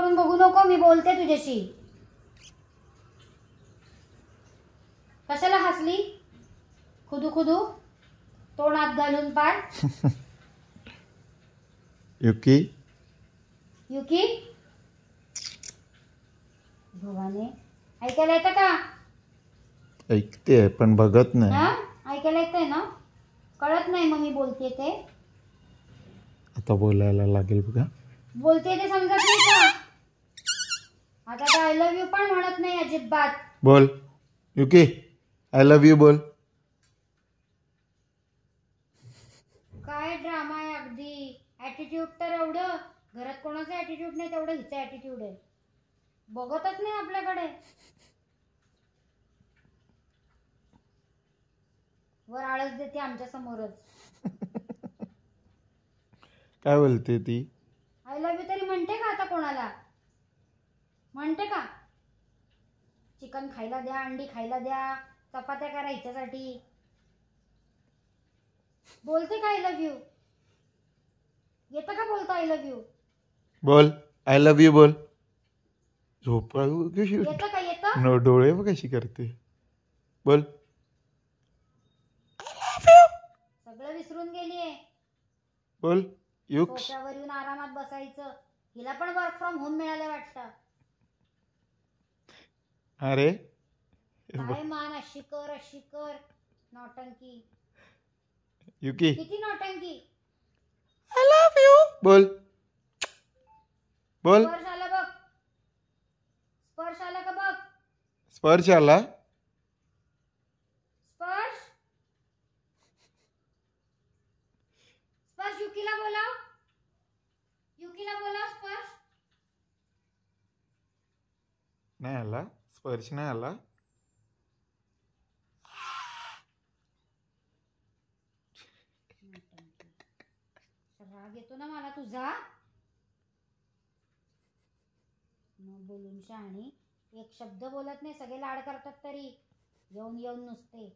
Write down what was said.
करून बघू नको, मी बोलते तुझ्याशी. कशाला हसली? खुदू खुदू तोंड आत घालून पार. युकी युकी भवाने, ऐकायला येतं का? ऐकते पण बघत नाही. हा, ऐकायला येतंय ना? कळत नाही मग मी बोलते ते. आता बोलायला लागेल बघा. बोलते ते समजत नाही का? आता तर आय लव्ह यू पण म्हणत नाही अजिबात. बोल युकी, आय लव्ह यू बोल. काय ड्रामा आहे अगदी. ऍटिट्यूड तर एवढं घरात कोणाचं ऍटिट्यूड नाही तेवढं हिचं ऍटिट्यूड आहे. बघतच नाही आपल्याकडे. वर आळस देते आमच्या समोरच. काय बोलते ती? आय लव्ह यू तरी म्हणते का आता कोणाला? म्हणते का? चिकन खायला द्या, अंडी खायला द्या, चपात्या करा हिच्यासाठी. बोलते का आय लव्ह यू? येतं का बोलतो आय लव्ह यू? बोल आय लव्ह यू बोल. झोपा कशी येतं का? येतं? नो, डोळे बघ कशी करते. बोल सगळं विसरून गेलीये. बोल युक्स. सोफ्यावर येऊन आरामात बसायचं. हिला पण वर्क फ्रॉम होम मिळालं वाटतं. अरे काय मान अशी कर अशी कर. नौटंकी. युकी किती नौटंकी. आय लव्ह यू बोल. बोल स्पर्श आला बघ. स्पर्श आला का बघ. स्पर्श आला. स्पर्श. स्पर्श युकीला बोलाव. युकीला बोलाव स्पर्श. नाही आला स्पर्श, नाही आला. राग येतो ना मला तुझा. न बोलून शहाणी. एक शब्द बोलत नाही, सगळे लाड करतात तरी. येऊन येऊन नुसते.